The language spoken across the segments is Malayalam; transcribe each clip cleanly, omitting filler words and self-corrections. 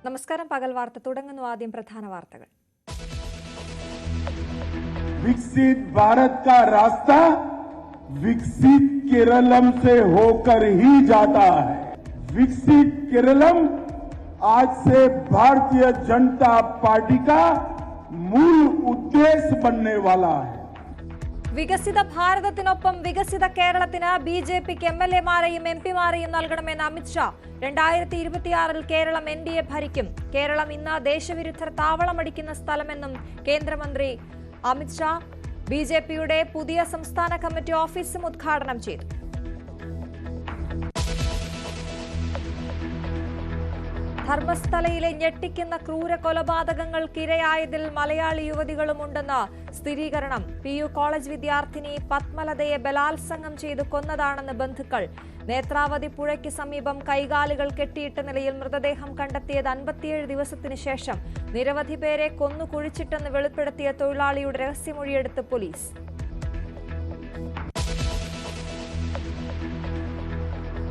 നമസ്കാരം. പകൽ വാർത്ത തുടങ്ങുന്നു. ആദ്യം പ്രധാന വാർത്തകൾ. विकसित भारत का रास्ता विकसित केरलम से होकर ही जाता है। विकसित केरलम आज से भारतीय जनता पार्टी का मूल उद्देश्य बनने वाला है. വികസിത ഭാരതത്തിനൊപ്പം വികസിത കേരളത്തിന് ബിജെപിക്ക് എംഎൽഎമാരെയും എംപിമാരെയും നൽകണമെന്ന് അമിത്ഷാ. 2026 കേരളം എൻഡിഎ ഭരിക്കും. കേരളം ഇന്ന് ദേശവിരുദ്ധർ താവളമടിക്കുന്ന സ്ഥലമെന്നും കേന്ദ്രമന്ത്രി അമിത്ഷാ. ബിജെപിയുടെ പുതിയ സംസ്ഥാന കമ്മിറ്റി ഓഫീസും ഉദ്ഘാടനം ചെയ്തു. ധർമ്മസ്ഥലയിലെ ഞെട്ടിക്കുന്ന ക്രൂര കൊലപാതകങ്ങൾക്കിരയായതിൽ മലയാളി യുവതികളുമുണ്ടെന്ന് സ്ഥിരീകരണം. PU കോളേജ് വിദ്യാർത്ഥിനി പത്മലതയെ ബലാത്സംഗം ചെയ്തു കൊന്നതാണെന്ന് ബന്ധുക്കൾ. നേത്രാവതി പുഴയ്ക്ക് സമീപം കൈകാലുകൾ കെട്ടിയിട്ട നിലയിൽ മൃതദേഹം കണ്ടെത്തിയത് 57 ദിവസത്തിന് ശേഷം. നിരവധി പേരെ കൊന്നു കുഴിച്ചിട്ടെന്ന് വെളിപ്പെടുത്തിയ തൊഴിലാളിയുടെ രഹസ്യമൊഴിയെടുത്ത് പോലീസ്.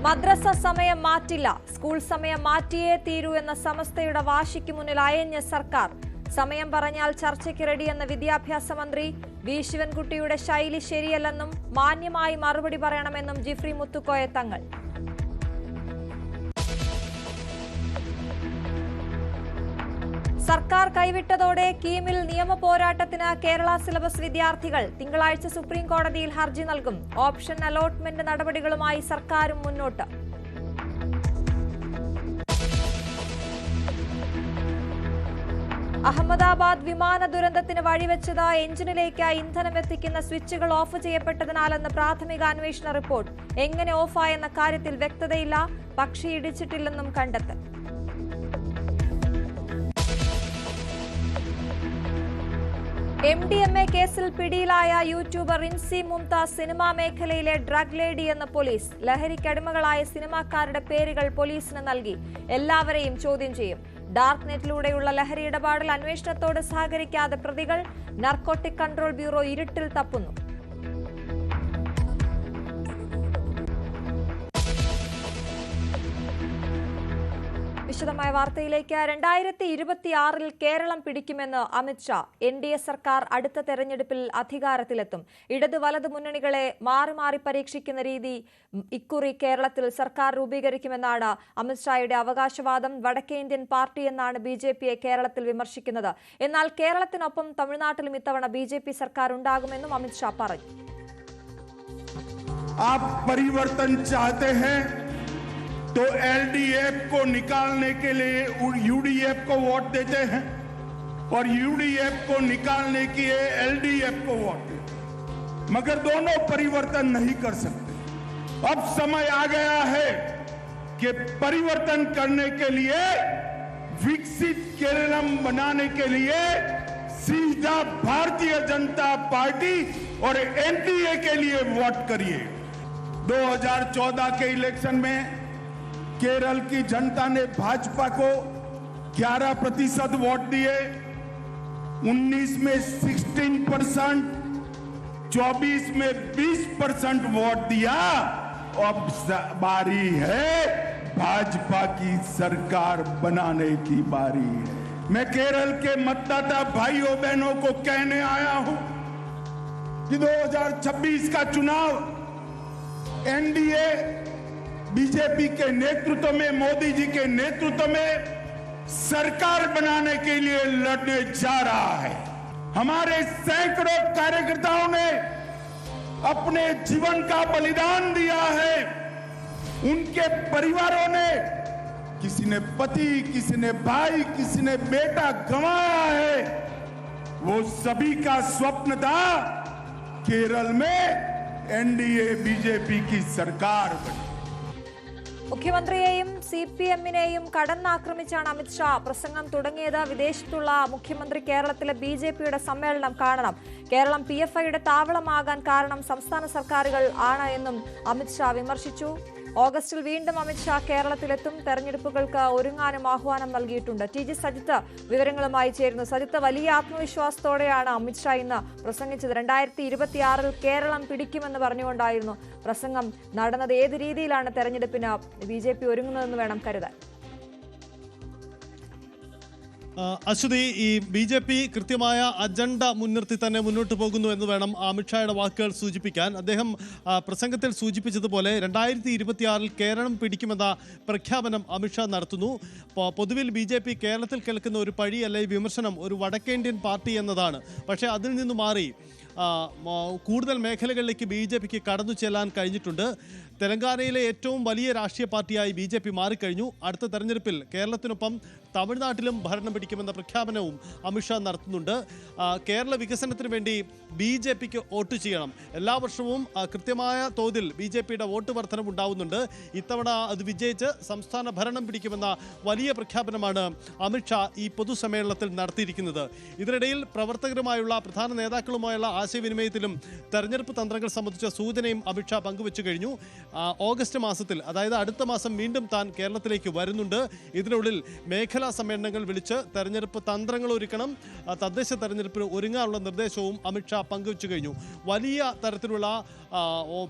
മദ്രസ സമയം മാറ്റില്ല, സ്കൂൾ സമയം മാറ്റിയേ തീരൂ എന്ന സമസ്തയുടെ വാശിക്ക് മുന്നിൽ അയഞ്ഞ സർക്കാർ. സമയം പറഞ്ഞാൽ ചർച്ചയ്ക്ക് റെഡിയെന്ന വിദ്യാഭ്യാസ മന്ത്രി വി ശിവൻകുട്ടിയുടെ ശൈലി ശരിയല്ലെന്നും മാന്യമായി മറുപടി പറയണമെന്നും ജിഫ്രി മുത്തുക്കോയ തങ്ങൾ. സർക്കാർ കൈവിട്ടതോടെ കീമിൽ നിയമ പോരാട്ടത്തിന് കേരള സിലബസ് വിദ്യാർത്ഥികൾ. തിങ്കളാഴ്ച സുപ്രീം കോടതിയിൽ ഹർജി നൽകും. ഓപ്ഷൻ അലോട്ട്മെന്റ് നടപടികളുമായി സർക്കാരും മുന്നോട്ട്. അഹമ്മദാബാദ് വിമാന ദുരന്തത്തിന് വഴിവെച്ചത് എഞ്ചിനിലേക്ക് ഇന്ധനം എത്തിക്കുന്ന സ്വിച്ചുകൾ ഓഫ് ചെയ്യപ്പെട്ടതിനാലെന്ന് പ്രാഥമിക അന്വേഷണ റിപ്പോർട്ട്. എങ്ങനെ ഓഫായെന്ന കാര്യത്തിൽ വ്യക്തതയില്ല. പക്ഷി ഇടിച്ചിട്ടില്ലെന്നും കണ്ടെത്തൽ. MDMA കേസിൽ പിടിയിലായ യൂട്യൂബർ റിൻസി മുംതാസ് സിനിമാ മേഖലയിലെ ഡ്രഗ് ലേഡി എന്ന് പോലീസ്. ലഹരിക്കടിമകളായ സിനിമാക്കാരുടെ പേരുകൾ പോലീസിന് നൽകി. എല്ലാവരെയും ചോദ്യം ചെയ്യും. ഡാർക്ക് നെറ്റിലൂടെയുള്ള ലഹരി ഇടപാടിൽ അന്വേഷണത്തോട് സഹകരിക്കാതെ പ്രതികൾ. നാർക്കോട്ടിക് കൺട്രോൾ ബ്യൂറോ ഇരുട്ടിൽ തപ്പുന്നു. വിശദമായ വാർത്തയിലേക്ക്. 2026 കേരളം പിടിക്കുമെന്ന് അമിത്ഷാ. NDA സർക്കാർ അടുത്ത തെരഞ്ഞെടുപ്പിൽ അധികാരത്തിലെത്തും. ഇടത് വലത് മുന്നണികളെ മാറി മാറി പരീക്ഷിക്കുന്ന രീതി ഇക്കുറി കേരളത്തിൽ സർക്കാർ രൂപീകരിക്കുമെന്നാണ് അമിത്ഷായുടെ അവകാശവാദം. വടക്കേ ഇന്ത്യൻ പാർട്ടി എന്നാണ് BJPയെ കേരളത്തിൽ വിമർശിക്കുന്നത്. എന്നാൽ കേരളത്തിനൊപ്പം തമിഴ്നാട്ടിലും ഇത്തവണ BJP സർക്കാർ ഉണ്ടാകുമെന്നും അമിത്ഷാ പറഞ്ഞു. तो LDF को निकालने के लिए UDF को वोट देते हैं और UDF को निकालने के लिए LDF को वोट देते हैं, मगर दोनों परिवर्तन नहीं कर सकते. अब समय आ गया है कि परिवर्तन करने के लिए, विकसित केरलम बनाने के लिए सीधा भारतीय जनता पार्टी और NDA के लिए वोट करिए. 2014 के इलेक्शन में केरल की जनता ने भाजपा को 11% वोट दिए. 19 में 16%, 24 में 20% वोट दिया. अब बारी है भाजपा की सरकार बनाने की बारी है. मैं केरल के मतदाता भाइयों बहनों को कहने आया हूं कि 2026 का चुनाव NDA BJP के नेतृत्व में, मोदी जी के नेतृत्व में सरकार बनाने के लिए लड़ने जा रहा है. हमारे सैकड़ों कार्यकर्ताओं ने अपने जीवन का बलिदान दिया है. उनके परिवारों ने, किसी ने पति, किसी ने भाई, किसी ने बेटा गंवाया है. वो सभी का स्वप्न था केरल में NDA BJP की सरकार बनी. മുഖ്യമന്ത്രിയെയും CPM-നെയും കടന്നാക്രമിച്ചാണ് അമിത്ഷാ പ്രസംഗം തുടങ്ങിയത്. വിദേശത്തുള്ള മുഖ്യമന്ത്രി കേരളത്തിലെ BJPയുടെ സമ്മേളനം കാണണം. കേരളം PFIയുടെ താവളമാകാൻ കാരണം സംസ്ഥാന സർക്കാരുകൾ ആണ് എന്നും അമിത്ഷാ വിമർശിച്ചു. ഓഗസ്റ്റിൽ വീണ്ടും അമിത്ഷാ കേരളത്തിലെത്തും. തെരഞ്ഞെടുപ്പുകൾക്ക് ഒരുങ്ങാനും ആഹ്വാനം നൽകിയിട്ടുണ്ട്. TG സജിത്ത് വിവരങ്ങളുമായി ചേരുന്നു. സജിത്ത്, വലിയ ആത്മവിശ്വാസത്തോടെയാണ് അമിത്ഷാ ഇന്ന് പ്രസംഗിച്ചത്. 2026 കേരളം പിടിക്കുമെന്ന് പറഞ്ഞുകൊണ്ടായിരുന്നു പ്രസംഗം നടന്നത്. ഏത് രീതിയിലാണ് തെരഞ്ഞെടുപ്പിന് BJP ഒരുങ്ങുന്നതെന്ന് വേണം കരുതാൻ? അശ്വതി, ഈ BJP കൃത്യമായ അജണ്ട മുൻനിർത്തി തന്നെ മുന്നോട്ട് പോകുന്നു എന്ന് വേണം അമിത്ഷായുടെ വാക്കുകൾ സൂചിപ്പിക്കാൻ. അദ്ദേഹം പ്രസംഗത്തിൽ സൂചിപ്പിച്ചതുപോലെ 2026 കേരളം പിടിക്കുമെന്ന പ്രഖ്യാപനം അമിത്ഷാ നടത്തുന്നു. പൊതുവിൽ BJP കേരളത്തിൽ കേൾക്കുന്ന ഒരു പഴി അല്ലെ വിമർശനം ഒരു വടക്കേന്ത്യൻ പാർട്ടി എന്നതാണ്. പക്ഷേ അതിൽ നിന്ന് മാറി കൂടുതൽ മേഖലകളിലേക്ക് BJPക്ക് കടന്നു ചെല്ലാൻ കഴിഞ്ഞിട്ടുണ്ട്. തെലങ്കാനയിലെ ഏറ്റവും വലിയ രാഷ്ട്രീയ പാർട്ടിയായി BJP മാറിക്കഴിഞ്ഞു. അടുത്ത തെരഞ്ഞെടുപ്പിൽ കേരളത്തിനൊപ്പം തമിഴ്നാട്ടിലും ഭരണം പിടിക്കുമെന്ന പ്രഖ്യാപനവും അമിത്ഷാ നടത്തുന്നുണ്ട്. കേരള വികസനത്തിന് വേണ്ടി BJPക്ക് വോട്ട് ചെയ്യണം. എല്ലാ വർഷവും കൃത്യമായ തോതിൽ BJPയുടെ വോട്ട് വർധനം ഉണ്ടാവുന്നുണ്ട്. ഇത്തവണ അത് വിജയിച്ച് സംസ്ഥാന ഭരണം പിടിക്കുമെന്ന വലിയ പ്രഖ്യാപനമാണ് അമിത്ഷാ ഈ പൊതുസമ്മേളനത്തിൽ നടത്തിയിരിക്കുന്നത്. ഇതിനിടയിൽ പ്രവർത്തകരുമായുള്ള പ്രധാന നേതാക്കളുമായുള്ള ആശയവിനിമയത്തിലും തെരഞ്ഞെടുപ്പ് തന്ത്രങ്ങൾ സംബന്ധിച്ച സൂചനയും അമിത്ഷാ പങ്കുവച്ചു കഴിഞ്ഞു. ഓഗസ്റ്റ് മാസത്തിൽ, അതായത് അടുത്ത മാസം വീണ്ടും താൻ കേരളത്തിലേക്ക് വരുന്നുണ്ട്. ഇതിനുള്ളിൽ മേഖലാ സമ്മേളനങ്ങൾ വിളിച്ച് തെരഞ്ഞെടുപ്പ് തന്ത്രങ്ങൾ ഒരുക്കണം, തദ്ദേശ തെരഞ്ഞെടുപ്പിന് ഒരുങ്ങാനുള്ള നിർദ്ദേശവും അമിത്ഷാ പങ്കുവച്ചു കഴിഞ്ഞു. വലിയ തരത്തിലുള്ള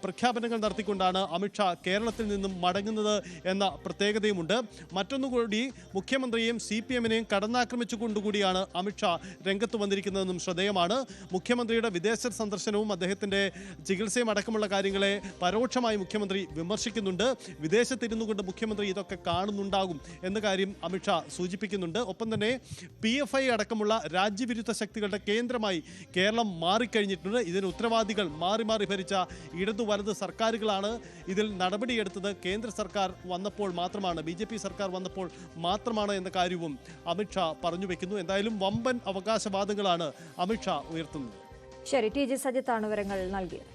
പ്രഖ്യാപനങ്ങൾ നടത്തിക്കൊണ്ടാണ് അമിത്ഷാ കേരളത്തിൽ നിന്നും മടങ്ങുന്നത് എന്ന പ്രത്യേകതയുമുണ്ട്. മറ്റൊന്നുകൂടി, മുഖ്യമന്ത്രിയെയും CPM-നെയും കടന്നാക്രമിച്ചുകൊണ്ടുകൂടിയാണ് അമിത്ഷാ രംഗത്ത് വന്നിരിക്കുന്നതെന്നും ശ്രദ്ധേയമാണ്. മുഖ്യമന്ത്രിയുടെ വിദേശ സന്ദർശനവും അദ്ദേഹത്തിൻ്റെ ചികിത്സയും അടക്കമുള്ള കാര്യങ്ങളെ പരോക്ഷമായി മുഖ്യമന്ത്രി വിമർശിക്കുന്നുണ്ട്. വിദേശത്തിരുന്നു കൊണ്ട് മുഖ്യമന്ത്രി ഇതൊക്കെ കാണുന്നുണ്ടാകും എന്ന കാര്യം അമിത്ഷാ സൂചിപ്പിക്കുന്നുണ്ട്. ഒപ്പം തന്നെ PFI അടക്കമുള്ള രാജ്യവിരുദ്ധ ശക്തികളുടെ കേന്ദ്രമായി കേരളം മാറിക്കഴിഞ്ഞിട്ടുണ്ട്. ഇതിന് ഉത്തരവാദികൾ മാറി മാറി ഭരിച്ച ഇടതു വലത് സർക്കാരുകളാണ്. ഇതിൽ നടപടിയെടുത്തത് കേന്ദ്ര സർക്കാർ വന്നപ്പോൾ മാത്രമാണ്, BJP സർക്കാർ വന്നപ്പോൾ മാത്രമാണ് എന്ന കാര്യവും അമിത്ഷാ പറഞ്ഞു വെക്കുന്നു. എന്തായാലും വമ്പൻ അവകാശവാദങ്ങളാണ് അമിത്ഷാ ഉയർത്തുന്നത്. ശരി, TG സജിത്താണ് വിവരങ്ങൾ നൽകിയത്.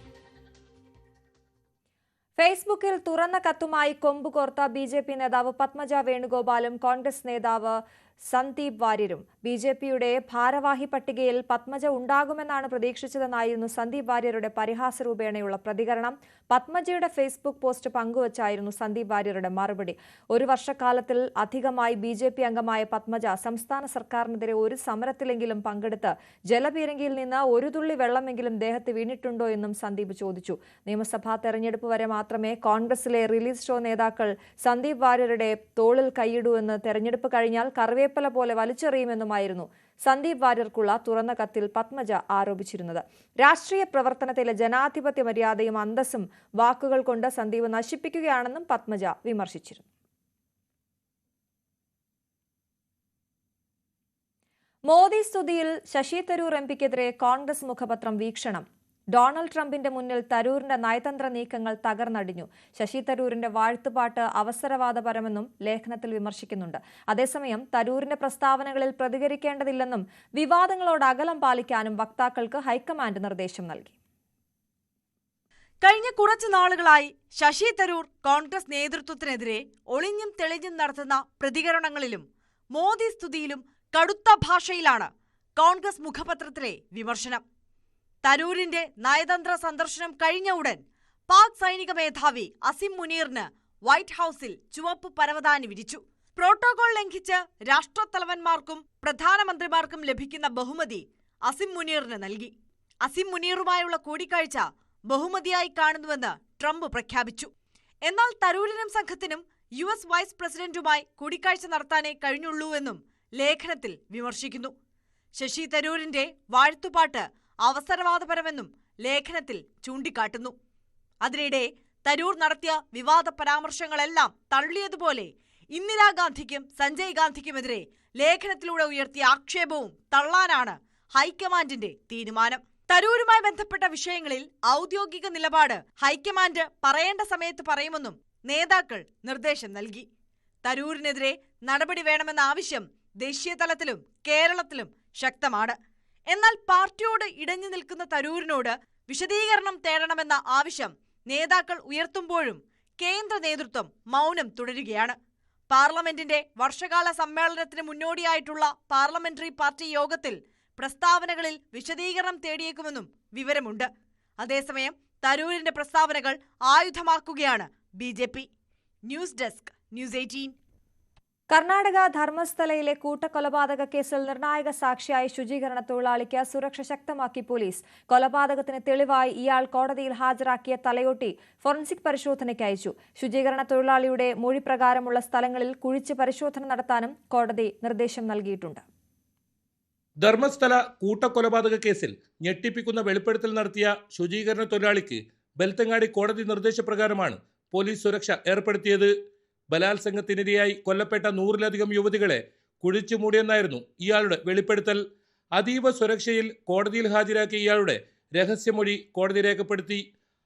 ഫേസ്ബുക്കിൽ തുറന്ന കത്തുമായി കൊമ്പുകോർത്ത BJP നേതാവ് പത്മജ വേണുഗോപാലും കോൺഗ്രസ് നേതാവ് സന്ദീപ് വാര്യരും BJPയുടെ ഭാരവാഹി പട്ടികയിൽ പത്മജ ഉണ്ടാകുമെന്നാണ് പ്രതീക്ഷിച്ചതെന്നായിരുന്നു സന്ദീപ് വാര്യരുടെ പരിഹാസരൂപേണയുള്ള പ്രതികരണം. പത്മജയുടെ ഫേസ്ബുക്ക് പോസ്റ്റ് പങ്കുവച്ചായിരുന്നു സന്ദീപ് വാര്യരുടെ മറുപടി. ഒരു വർഷക്കാലത്തിൽ അധികമായി BJP അംഗമായ പത്മജ സംസ്ഥാന സർക്കാരിനെതിരെ ഒരു സമരത്തിലെങ്കിലും പങ്കെടുത്ത് ജലപീരങ്കിയിൽ നിന്ന് ഒരു തുള്ളി വെള്ളമെങ്കിലും ദേഹത്ത് വീണിട്ടുണ്ടോ എന്നും സന്ദീപ് ചോദിച്ചു. നിയമസഭാ തെരഞ്ഞെടുപ്പ് വരെ മാത്രമേ കോൺഗ്രസിലെ റിലീസ് ഷോ നേതാക്കൾ സന്ദീപ് വാര്യരുടെ തോളിൽ കൈയിടൂ എന്ന് തെരഞ്ഞെടുപ്പ് കഴിഞ്ഞാൽ കറിവേപ്പല പോലെ വലിച്ചെറിയുമെന്നുമായിരുന്നു സന്ദീപ് വാര്യർക്കുള്ള തുറന്ന കത്തിൽ പത്മജ ആരോപിച്ചിരുന്നത്. രാഷ്ട്രീയ പ്രവർത്തനത്തിലെ ജനാധിപത്യ മര്യാദയും അന്തസ്സും വാക്കുകൾ കൊണ്ട് സന്ദീപ് നശിപ്പിക്കുകയാണെന്നും പത്മജ വിമർശിച്ചിരുന്നു. മോദി സ്തുതിയിൽ ശശി തരൂർ MPക്കെതിരെ കോൺഗ്രസ് മുഖപത്രം വീക്ഷണം. ഡൊണാൾഡ് ട്രംപിന്റെ മുന്നിൽ തരൂരിന്റെ നയതന്ത്ര നീക്കങ്ങൾ തകർന്നടിഞ്ഞു. ശശി തരൂരിന്റെ വാഴ്ത്തുപാട്ട് അവസരവാദപരമെന്നും ലേഖനത്തിൽ വിമർശിക്കുന്നുണ്ട്. അതേസമയം തരൂരിന്റെ പ്രസ്താവനകളിൽ പ്രതികരിക്കേണ്ടതില്ലെന്നും വിവാദങ്ങളോട് അകലം പാലിക്കാനും വക്താക്കൾക്ക് ഹൈക്കമാൻഡ് നിർദ്ദേശം നൽകി. കഴിഞ്ഞ കുറച്ചു നാളുകളായി ശശി തരൂർ കോൺഗ്രസ് നേതൃത്വത്തിനെതിരെ ഒളിഞ്ഞും തെളിഞ്ഞും നടത്തുന്ന പ്രതികരണങ്ങളിലും മോദി സ്തുതിയിലും കടുത്ത ഭാഷയിലാണ് കോൺഗ്രസ് മുഖപത്രത്തിലെ വിമർശനം. തരൂരിന്റെ നയതന്ത്ര സന്ദർശനം കഴിഞ്ഞ ഉടൻ പാക് സൈനിക മേധാവി അസിം മുനീറിന് വൈറ്റ് ഹൌസിൽ ചുവപ്പ് പരവതാനി വിരിച്ചു. പ്രോട്ടോകോൾ ലംഘിച്ച് രാഷ്ട്രത്തലവന്മാർക്കും പ്രധാനമന്ത്രിമാർക്കും ലഭിക്കുന്ന ബഹുമതി അസിം മുനീറിന് നൽകി. അസിം മുനീറുമായുള്ള കൂടിക്കാഴ്ച ബഹുമതിയായി കാണുന്നുവെന്ന് ട്രംപ് പ്രഖ്യാപിച്ചു. എന്നാൽ തരൂരിനും സംഘത്തിനും US വൈസ് പ്രസിഡന്റുമായി കൂടിക്കാഴ്ച നടത്താനേ കഴിഞ്ഞുള്ളൂവെന്നും ലേഖനത്തിൽ വിമർശിക്കുന്നു. ശശി തരൂരിന്റെ വാഴ്ത്തുപാട്ട് അവസരവാദപരമെന്നും ലേഖനത്തിൽ ചൂണ്ടിക്കാട്ടുന്നു. അതിനിടെ തരൂർ നടത്തിയ വിവാദ പരാമർശങ്ങളെല്ലാം തള്ളിയതുപോലെ ഇന്ദിരാഗാന്ധിക്കും സഞ്ജയ് ഗാന്ധിക്കുമെതിരെ ലേഖനത്തിലൂടെ ഉയർത്തിയ ആക്ഷേപവും തള്ളാനാണ് ഹൈക്കമാൻഡിന്റെ തീരുമാനം. തരൂരുമായി ബന്ധപ്പെട്ട വിഷയങ്ങളിൽ ഔദ്യോഗിക നിലപാട് ഹൈക്കമാൻഡ് പറയേണ്ട സമയത്ത് പറയുമെന്നും നേതാക്കൾ നിർദ്ദേശം നൽകി. തരൂരിനെതിരെ നടപടി വേണമെന്ന ആവശ്യം ദേശീയ തലത്തിലും കേരളത്തിലും ശക്തമാണ്. എന്നാൽ പാർട്ടിയോട് ഇടഞ്ഞു നിൽക്കുന്ന തരൂരിനോട് വിശദീകരണം തേടണമെന്ന ആവശ്യം നേതാക്കൾ ഉയർത്തുമ്പോഴും കേന്ദ്ര നേതൃത്വം മൗനം തുടരുകയാണ്. പാർലമെന്റിന്റെ വർഷകാല സമ്മേളനത്തിന് മുന്നോടിയായിട്ടുള്ള പാർലമെന്ററി പാർട്ടി യോഗത്തിൽ പ്രസ്താവനകളിൽ വിശദീകരണം തേടിയേക്കുമെന്നും വിവരമുണ്ട്. അതേസമയം തരൂരിന്റെ പ്രസ്താവനകൾ ആയുധമാക്കുകയാണ് BJP. News desk, news 18. Karnataka ധർമ്മസ്ഥലയിലെ കൂട്ടക്കൊലപാതക കേസിൽ നിർണായക സാക്ഷിയായ ശുചീകരണ തൊഴിലാളിക്ക് സുരക്ഷ ശക്തമാക്കി പോലീസ്. കൊലപാതകത്തിന് തെളിവായി ഇയാൾ കോടതിയിൽ ഹാജരാക്കിയ തലയോട്ടി ഫോറൻസിക് പരിശോധനയ്ക്ക് അയച്ചു. ശുചീകരണ തൊഴിലാളിയുടെ മൊഴി പ്രകാരമുള്ള സ്ഥലങ്ങളിൽ കുഴിച്ച് പരിശോധന നടത്താനും കോടതി നിർദ്ദേശം നൽകിയിട്ടുണ്ട്. ധർമ്മസ്ഥല കൂട്ടക്കൊലപാതക കേസിൽ ഞെട്ടിപ്പിക്കുന്ന വെളിപ്പെടുത്തൽ നടത്തിയ ശുചീകരണ തൊഴിലാളിക്ക് ബെൽത്തങ്ങാടി കോടതി നിർദ്ദേശപ്രകാരമാണ് പോലീസ് സുരക്ഷ ഏർപ്പെടുത്തിയത്. ബലാത്സംഗത്തിനിരയായി കൊല്ലപ്പെട്ട 100-ലധികം യുവതികളെ കുഴിച്ചു മൂടിയെന്നായിരുന്നു ഇയാളുടെ വെളിപ്പെടുത്തൽ. അതീവ സുരക്ഷയിൽ കോടതിയിൽ ഹാജരാക്കിയ ഇയാളുടെ രഹസ്യമൊഴി കോടതി രേഖപ്പെടുത്തി.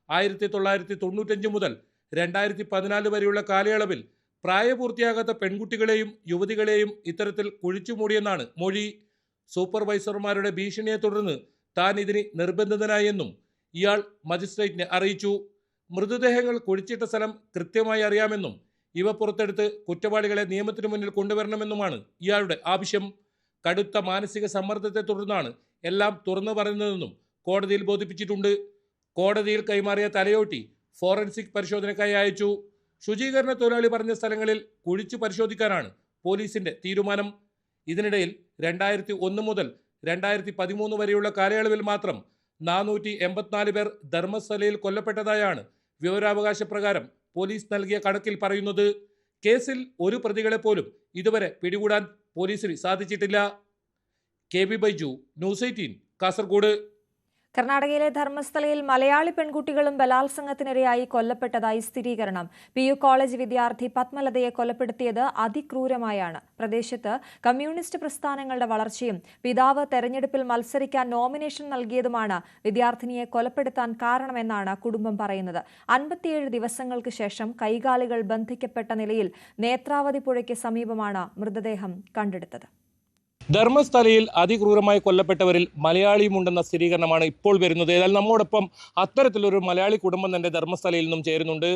1995 മുതൽ 2014 വരെയുള്ള കാലയളവിൽ പ്രായപൂർത്തിയാകാത്ത പെൺകുട്ടികളെയും യുവതികളെയും ഇത്തരത്തിൽ കുഴിച്ചു മൂടിയെന്നാണ് മൊഴി. സൂപ്പർവൈസർമാരുടെ ഭീഷണിയെ തുടർന്ന് താൻ ഇതിന് നിർബന്ധിതനായെന്നും ഇയാൾ മജിസ്ട്രേറ്റിനെ അറിയിച്ചു. മൃതദേഹങ്ങൾ കുഴിച്ചിട്ട സ്ഥലം കൃത്യമായി അറിയാമെന്നും ഇവ പുറത്തെടുത്ത് കുറ്റവാളികളെ നിയമത്തിന് മുന്നിൽ കൊണ്ടുവരണമെന്നുമാണ് ഇയാളുടെ ആവശ്യം. കടുത്ത മാനസിക സമ്മർദ്ദത്തെ തുടർന്നാണ് എല്ലാം തുറന്നു പറയുന്നതെന്നും കോടതിയിൽ ബോധിപ്പിച്ചിട്ടുണ്ട്. കോടതിയിൽ കൈമാറിയ തലയോട്ടി ഫോറൻസിക് പരിശോധനയ്ക്കായി അയച്ചു. ശുചീകരണ തൊഴിലാളി പറഞ്ഞ സ്ഥലങ്ങളിൽ കുഴിച്ചു പരിശോധിക്കാനാണ് പോലീസിന്റെ തീരുമാനം. ഇതിനിടയിൽ 2001 മുതൽ 2013 വരെയുള്ള കാലയളവിൽ മാത്രം 484 പേർ ധർമ്മസ്ഥലയിൽ കൊല്ലപ്പെട്ടതായാണ് വിവരാവകാശ പ്രകാരം പോലീസ് നൽകിയ കണക്കിൽ പറയുന്നത്. കേസിൽ ഒരു പ്രതികളെ പോലും ഇതുവരെ പിടികൂടാൻ പോലീസിന് സാധിച്ചിട്ടില്ല. KB Baiju, news 18, Kasaragod. കർണാടകയിലെ ധർമ്മസ്ഥലയിൽ മലയാളി പെൺകുട്ടികളും ബലാത്സംഗത്തിനിരയായി കൊല്ലപ്പെട്ടതായി സ്ഥിരീകരണം. PU കോളേജ് വിദ്യാർത്ഥി പത്മലതയെ കൊലപ്പെടുത്തിയത് അതിക്രൂരമായാണ്. പ്രദേശത്ത് കമ്മ്യൂണിസ്റ്റ് പ്രസ്ഥാനങ്ങളുടെ വളർച്ചയും പിതാവ് തെരഞ്ഞെടുപ്പിൽ മത്സരിക്കാൻ നോമിനേഷൻ നൽകിയതുമാണ് വിദ്യാർത്ഥിനിയെ കൊലപ്പെടുത്താൻ കാരണമെന്നാണ് കുടുംബം പറയുന്നത്. 57 ദിവസങ്ങൾക്ക് ശേഷം കൈകാലുകൾ ബന്ധിക്കപ്പെട്ട നിലയിൽ നേത്രാവതി പുഴയ്ക്ക് സമീപമാണ് മൃതദേഹം കണ്ടെടുത്തത്. ധർമ്മസ്ഥലയിൽ അതിക്രൂരമായി കൊല്ലപ്പെട്ടവരിൽ മലയാളിയുമുണ്ടെന്ന സ്ഥിരീകരണമാണ് ഇപ്പോൾ വരുന്നത്. ഏതായാലും നമ്മോടൊപ്പം അത്തരത്തിലൊരു മലയാളി കുടുംബം തന്നെ ധർമ്മസ്ഥലയിൽ നിന്നും ചേരുന്നുണ്ട്.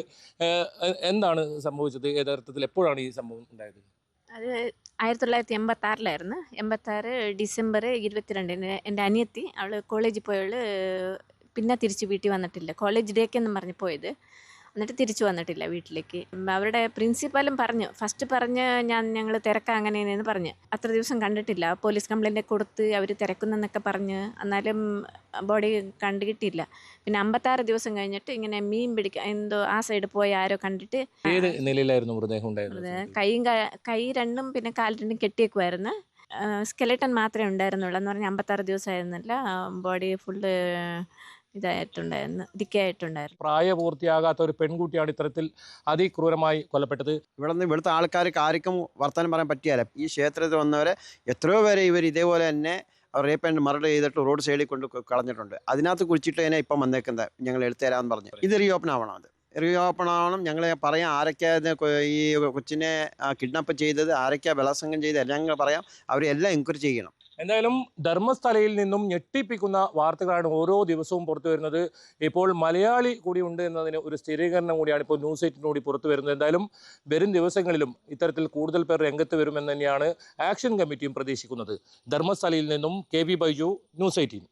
എന്താണ് സംഭവിച്ചത്? യഥാർത്ഥത്തിൽ എപ്പോഴാണ് ഈ സംഭവം ഉണ്ടായത്? അത് 1986 86 ഡിസംബർ 22 എൻ്റെ അനിയത്തി അവൾ കോളേജിൽ പോയവൾ പിന്നെ തിരിച്ച് വീട്ടിൽ വന്നിട്ടില്ല. കോളേജ് ഡേക്കെന്നും പറഞ്ഞ് പോയത്, എന്നിട്ട് തിരിച്ചു വന്നിട്ടില്ല വീട്ടിലേക്ക്. അവരുടെ പ്രിൻസിപ്പലും പറഞ്ഞു, ഫസ്റ്റ് പറഞ്ഞ് ഞങ്ങൾ തിരക്കാം അങ്ങനെയെന്ന് പറഞ്ഞ് അത്ര ദിവസം കണ്ടിട്ടില്ല. പോലീസ് കംപ്ലൈൻറ്റ് കൊടുത്ത് അവർ തിരക്കുന്നെന്നൊക്കെ പറഞ്ഞ്, എന്നാലും ബോഡി കണ്ടു കിട്ടിയില്ല. പിന്നെ 56 ദിവസം കഴിഞ്ഞിട്ട് ഇങ്ങനെ മീൻ പിടിക്കാൻ എന്തോ ആ സൈഡ് പോയി ആരോ കണ്ടിട്ട്. ഏത് നിലയിലായിരുന്നു മൃതദേഹം ഉണ്ടായിരുന്നത്? കൈ രണ്ടും പിന്നെ കാൽ രണ്ടും കെട്ടിയേക്കുമായിരുന്നു. സ്കെലട്ടൻ മാത്രമേ ഉണ്ടായിരുന്നുള്ളൂ എന്ന് പറഞ്ഞാൽ 56 ദിവസമായിരുന്നില്ല. Body full ഇതായിട്ടുണ്ടായിരുന്നു, ഡിക്കായിട്ടുണ്ടായിരുന്നു. പ്രായപൂർത്തിയാകാത്ത ഒരു പെൺകുട്ടിയാണ് ഇത്തരത്തിൽ അതിക്രൂരമായി കൊല്ലപ്പെട്ടത്. ഇവിടുത്തെ ആൾക്കാർക്ക് ആർക്കും വർത്തമാനം പറയാൻ പറ്റിയാല. ഈ ക്ഷേത്രത്തിൽ വന്നവരെ എത്രയോ പേരെ ഇവർ ഇതേപോലെ തന്നെ റേപ്പ് ആൻഡ് മർഡർ ചെയ്തിട്ട് റോഡ് സൈഡിൽ കൊണ്ട് കളഞ്ഞിട്ടുണ്ട്. അതിനകത്ത് കുഴിച്ചിട്ട് തന്നെ ഇപ്പം വന്നേക്കുന്നത് ഞങ്ങൾ എടുത്തു തരാമെന്ന് പറഞ്ഞു. ഇത് റീഓപ്പൺ ആവണം. റീഓപ്പൺ ആവണം. ഞങ്ങൾ പറയാം ആരൊക്കെയാണ് ഈ കൊച്ചിനെ കിഡ്നാപ്പ് ചെയ്തത്, ആരൊക്കെയാണ് ബലാത്സംഗം ചെയ്തത് എല്ലാം ഞങ്ങൾ പറയാം. അവരെല്ലാം എൻക്വയറി ചെയ്യണം. എന്തായാലും ധർമ്മസ്ഥലയിൽ നിന്നും ഞെട്ടിപ്പിക്കുന്ന വാർത്തകളാണ് ഓരോ ദിവസവും പുറത്തു വരുന്നത്. ഇപ്പോൾ മലയാളി കൂടി ഉണ്ട് എന്നതിന് ഒരു സ്ഥിരീകരണം കൂടിയാണ് ഇപ്പോൾ ന്യൂസ് 18 കൂടി പുറത്തു വരുന്നത്. എന്തായാലും വരും ദിവസങ്ങളിലും ഇത്തരത്തിൽ കൂടുതൽ പേർ രംഗത്ത് വരുമെന്ന് തന്നെയാണ് ആക്ഷൻ കമ്മിറ്റിയും പ്രതീക്ഷിക്കുന്നത്. ധർമ്മസ്ഥലയിൽ നിന്നും KB ബൈജു, ന്യൂസ് 18.